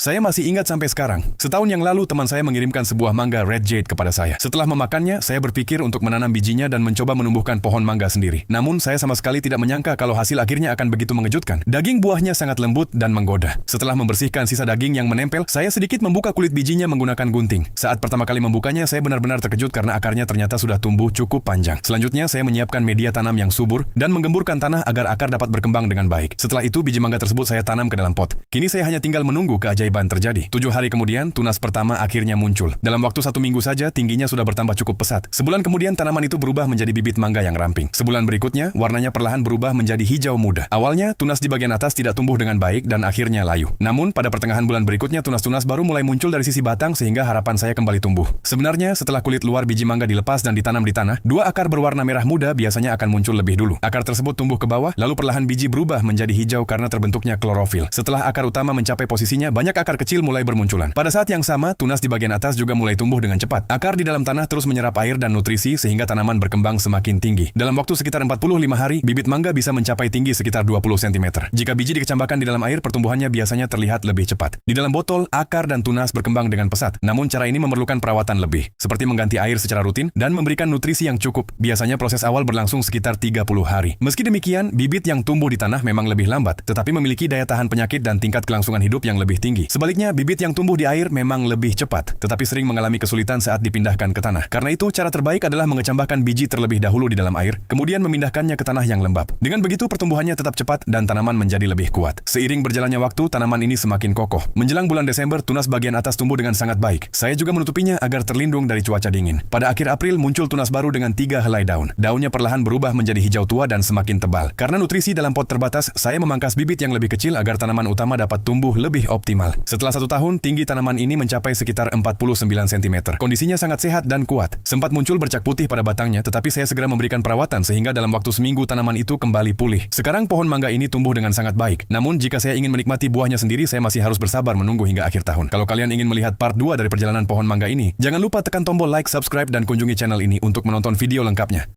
Saya masih ingat sampai sekarang. Setahun yang lalu teman saya mengirimkan sebuah mangga Red Jade kepada saya. Setelah memakannya, saya berpikir untuk menanam bijinya dan mencoba menumbuhkan pohon mangga sendiri. Namun saya sama sekali tidak menyangka kalau hasil akhirnya akan begitu mengejutkan. Daging buahnya sangat lembut dan menggoda. Setelah membersihkan sisa daging yang menempel, saya sedikit membuka kulit bijinya menggunakan gunting. Saat pertama kali membukanya, saya benar-benar terkejut karena akarnya ternyata sudah tumbuh cukup panjang. Selanjutnya, saya menyiapkan media tanam yang subur dan menggemburkan tanah agar akar dapat berkembang dengan baik. Setelah itu, biji mangga tersebut saya tanam ke dalam pot. Kini saya hanya tinggal menunggu keajaiban terjadi. 7 hari kemudian, tunas pertama akhirnya muncul. Dalam waktu 1 minggu saja, tingginya sudah bertambah cukup pesat. Sebulan kemudian, tanaman itu berubah menjadi bibit mangga yang ramping. Sebulan berikutnya, warnanya perlahan berubah menjadi hijau muda. Awalnya, tunas di bagian atas tidak tumbuh dengan baik dan akhirnya layu. Namun, pada pertengahan bulan berikutnya, tunas-tunas baru mulai muncul dari sisi batang sehingga harapan saya kembali tumbuh. Sebenarnya, setelah kulit luar biji mangga dilepas dan ditanam di tanah, 2 akar berwarna merah muda biasanya akan muncul lebih dulu. Akar tersebut tumbuh ke bawah, lalu perlahan biji berubah menjadi hijau karena terbentuknya klorofil. Setelah akar utama mencapai posisinya, banyak akar kecil mulai bermunculan. Pada saat yang sama, tunas di bagian atas juga mulai tumbuh dengan cepat. Akar di dalam tanah terus menyerap air dan nutrisi sehingga tanaman berkembang semakin tinggi. Dalam waktu sekitar 45 hari, bibit mangga bisa mencapai tinggi sekitar 20 cm. Jika biji dikecambahkan di dalam air, pertumbuhannya biasanya terlihat lebih cepat. Di dalam botol, akar dan tunas berkembang dengan pesat. Namun cara ini memerlukan perawatan lebih, seperti mengganti air secara rutin dan memberikan nutrisi yang cukup. Biasanya proses awal berlangsung sekitar 30 hari. Meski demikian, bibit yang tumbuh di tanah memang lebih lambat, tetapi memiliki daya tahan penyakit dan tingkat kelangsungan hidup yang lebih tinggi. Sebaliknya, bibit yang tumbuh di air memang lebih cepat, tetapi sering mengalami kesulitan saat dipindahkan ke tanah. Karena itu, cara terbaik adalah mengecambahkan biji terlebih dahulu di dalam air, kemudian memindahkannya ke tanah yang lembab. Dengan begitu, pertumbuhannya tetap cepat dan tanaman menjadi lebih kuat. Seiring berjalannya waktu, tanaman ini semakin kokoh. Menjelang bulan Desember, tunas bagian atas tumbuh dengan sangat baik. Saya juga menutupinya agar terlindung dari cuaca dingin. Pada akhir April, muncul tunas baru dengan 3 helai daun. Daunnya perlahan berubah menjadi hijau tua dan semakin tebal. Karena nutrisi dalam pot terbatas, saya memangkas bibit yang lebih kecil agar tanaman utama dapat tumbuh lebih optimal. Setelah 1 tahun, tinggi tanaman ini mencapai sekitar 49 cm. Kondisinya sangat sehat dan kuat. Sempat muncul bercak putih pada batangnya, tetapi saya segera memberikan perawatan sehingga dalam waktu seminggu tanaman itu kembali pulih. Sekarang pohon mangga ini tumbuh dengan sangat baik. Namun jika saya ingin menikmati buahnya sendiri, saya masih harus bersabar menunggu hingga akhir tahun. Kalau kalian ingin melihat part 2 dari perjalanan pohon mangga ini, jangan lupa tekan tombol like, subscribe, dan kunjungi channel ini untuk menonton video lengkapnya.